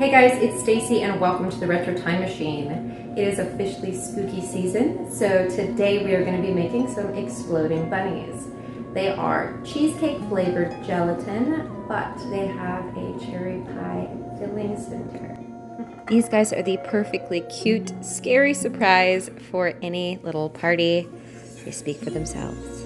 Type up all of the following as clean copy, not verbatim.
Hey guys, it's Stacy and welcome to the Retro Time Machine. It is officially spooky season, so today we are going to be making some exploding bunnies. They are cheesecake flavored gelatin, but they have a cherry pie filling center. These guys are the perfectly cute, scary surprise for any little party. They speak for themselves.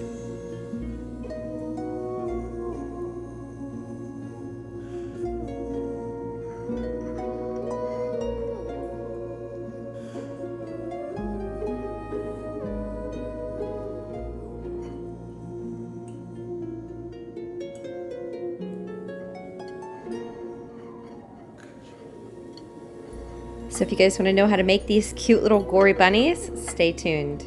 So if you guys want to know how to make these cute little gory bunnies, stay tuned.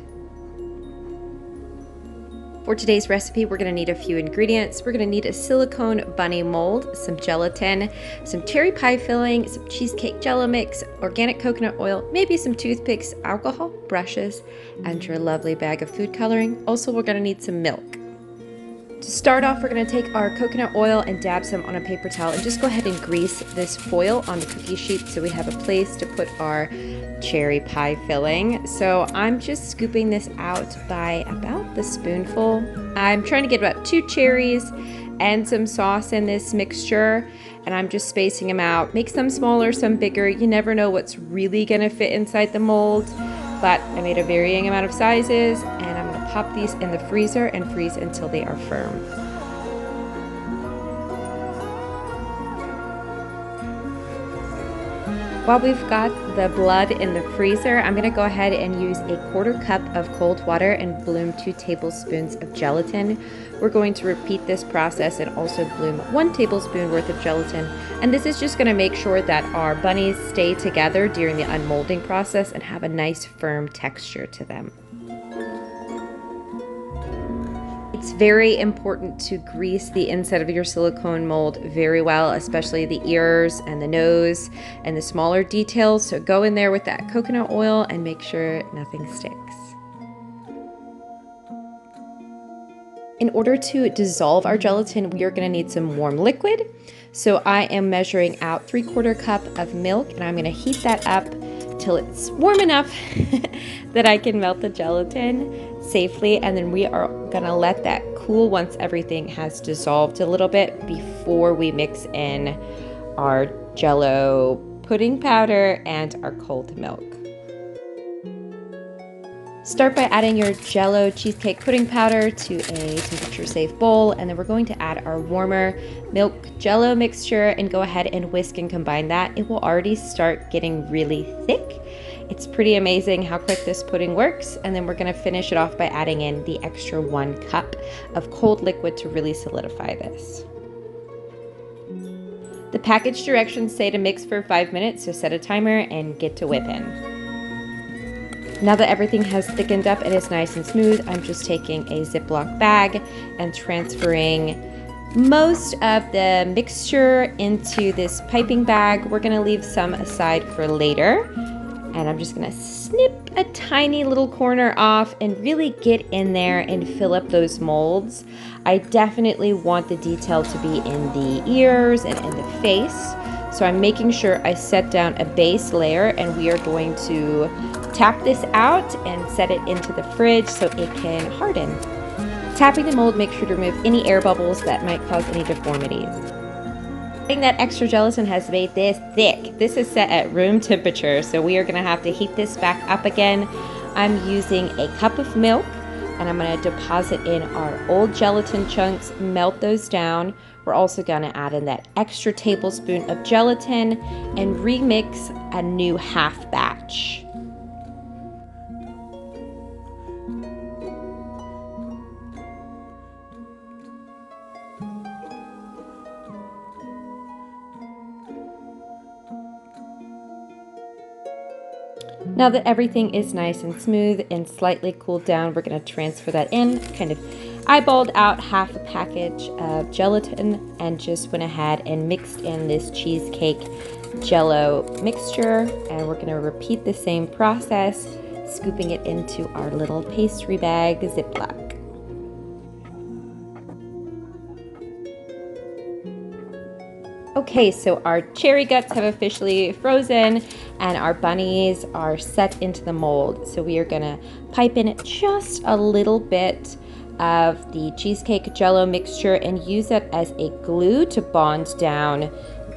For today's recipe, we're going to need a few ingredients. We're going to need a silicone bunny mold, some gelatin, some cherry pie filling, some cheesecake jello mix, organic coconut oil, maybe some toothpicks, alcohol, brushes, and your lovely bag of food coloring. Also, we're going to need some milk. To start off, we're going to take our coconut oil and dab some on a paper towel and just go ahead and grease this foil on the cookie sheet so we have a place to put our cherry pie filling. So I'm just scooping this out by about the spoonful. I'm trying to get about 2 cherries and some sauce in this mixture, and I'm just spacing them out. Make some smaller, some bigger. You never know what's really going to fit inside the mold, but I made a varying amount of sizes, and I'm going to pop these in the freezer and freeze until they are firm. While we've got the blood in the freezer, I'm going to go ahead and use a 1/4 cup of cold water and bloom 2 tablespoons of gelatin. We're going to repeat this process and also bloom 1 tablespoon worth of gelatin. And this is just going to make sure that our bunnies stay together during the unmolding process and have a nice firm texture to them. It's very important to grease the inside of your silicone mold very well, especially the ears and the nose and the smaller details. So go in there with that coconut oil and make sure nothing sticks. In order to dissolve our gelatin, we are going to need some warm liquid. So I am measuring out 3/4 cup of milk, and I'm going to heat that up till it's warm enough that I can melt the gelatin safely, and then we are gonna let that cool once everything has dissolved a little bit before we mix in our Jello pudding powder and our cold milk. Start by adding your Jello cheesecake pudding powder to a temperature-safe bowl, and then we're going to add our warmer milk Jello mixture and go ahead and whisk and combine that. It will already start getting really thick. It's pretty amazing how quick this pudding works, and then we're going to finish it off by adding in the extra 1 cup of cold liquid to really solidify this. The package directions say to mix for 5 minutes, so set a timer and get to whipping. Now that everything has thickened up and is nice and smooth, I'm just taking a Ziploc bag and transferring most of the mixture into this piping bag. We're going to leave some aside for later. And I'm just gonna snip a tiny little corner off and really get in there and fill up those molds. I definitely want the detail to be in the ears and in the face. So I'm making sure I set down a base layer, and we are going to tap this out and set it into the fridge so it can harden. Tapping the mold, make sure to remove any air bubbles that might cause any deformities. That extra gelatin has made this thick. This is set at room temperature, so we are going to have to heat this back up again. I'm using a cup of milk, and I'm going to deposit in our old gelatin chunks, melt those down. We're also going to add in that extra tablespoon of gelatin and remix a new half batch. Now that everything is nice and smooth and slightly cooled down, we're going to transfer that in. Kind of eyeballed out half a package of gelatin and just went ahead and mixed in this cheesecake Jello mixture. And we're going to repeat the same process, scooping it into our little pastry bag Ziploc. Okay, so our cherry guts have officially frozen and our bunnies are set into the mold. So we are gonna pipe in just a little bit of the cheesecake Jello mixture and use it as a glue to bond down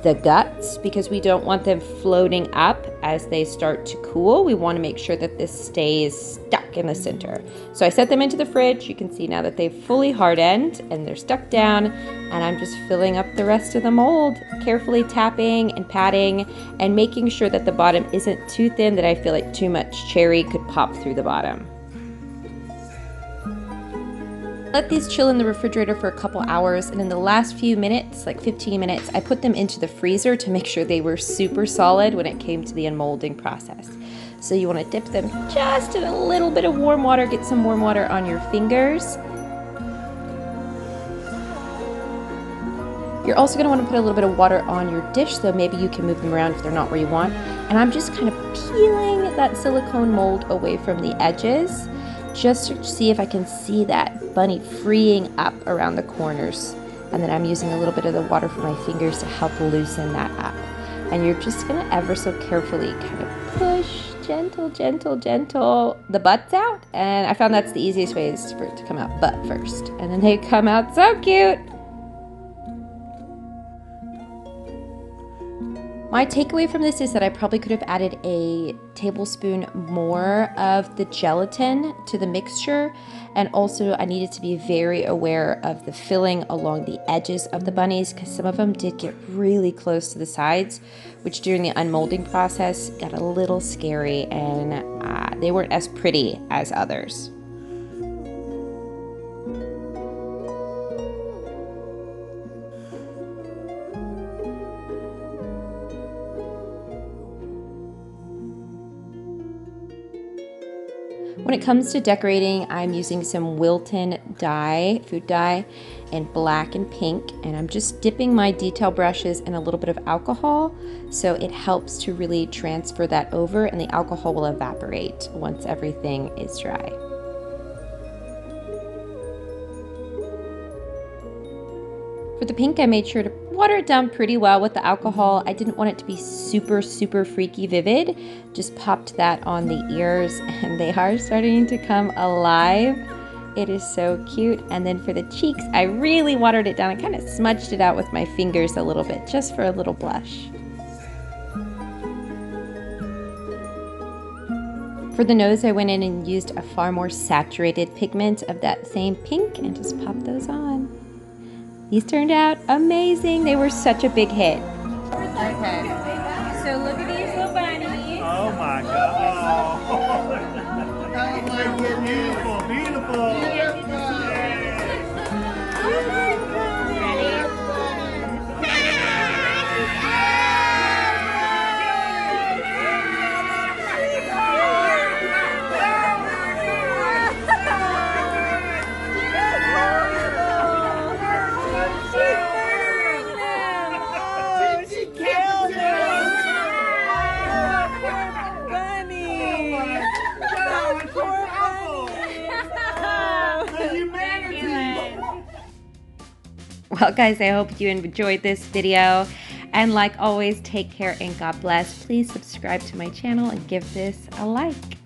the guts, because we don't want them floating up as they start to cool. We want to make sure that this stays stuck in the center. So I set them into the fridge. You can see now that they've fully hardened and they're stuck down, and I'm just filling up the rest of the mold, carefully tapping and patting and making sure that the bottom isn't too thin that I feel like too much cherry could pop through the bottom. Let these chill in the refrigerator for a couple hours, and in the last few minutes, like 15 minutes, I put them into the freezer to make sure they were super solid when it came to the unmolding process. So you want to dip them just in a little bit of warm water, get some warm water on your fingers. You're also going to want to put a little bit of water on your dish, so maybe you can move them around if they're not where you want. And I'm just kind of peeling that silicone mold away from the edges, just to see if I can see that bunny freeing up around the corners. And then I'm using a little bit of the water from my fingers to help loosen that up. And you're just gonna ever so carefully kind of push, gentle, gentle, gentle, the butts out. And I found that's the easiest way, is for it to come out butt first. And then they come out so cute. My takeaway from this is that I probably could have added a tablespoon more of the gelatin to the mixture, and also I needed to be very aware of the filling along the edges of the bunnies, because some of them did get really close to the sides, which during the unmolding process got a little scary, and they weren't as pretty as others. When it comes to decorating, I'm using some Wilton dye, food dye, in black and pink, and I'm just dipping my detail brushes in a little bit of alcohol, so it helps to really transfer that over, and the alcohol will evaporate once everything is dry. For the pink, I made sure to water it down pretty well with the alcohol. I didn't want it to be super, super freaky vivid. Just popped that on the ears, and they are starting to come alive. It is so cute. And then for the cheeks, I really watered it down. I kind of smudged it out with my fingers a little bit, just for a little blush. For the nose, I went in and used a far more saturated pigment of that same pink and just popped those on. These turned out amazing. They were such a big hit. Okay, so look at these little bunnies. Oh my God. Oh my goodness. Beautiful, beautiful. Well, guys, I hope you enjoyed this video. And like always, take care and God bless. Please subscribe to my channel and give this a like.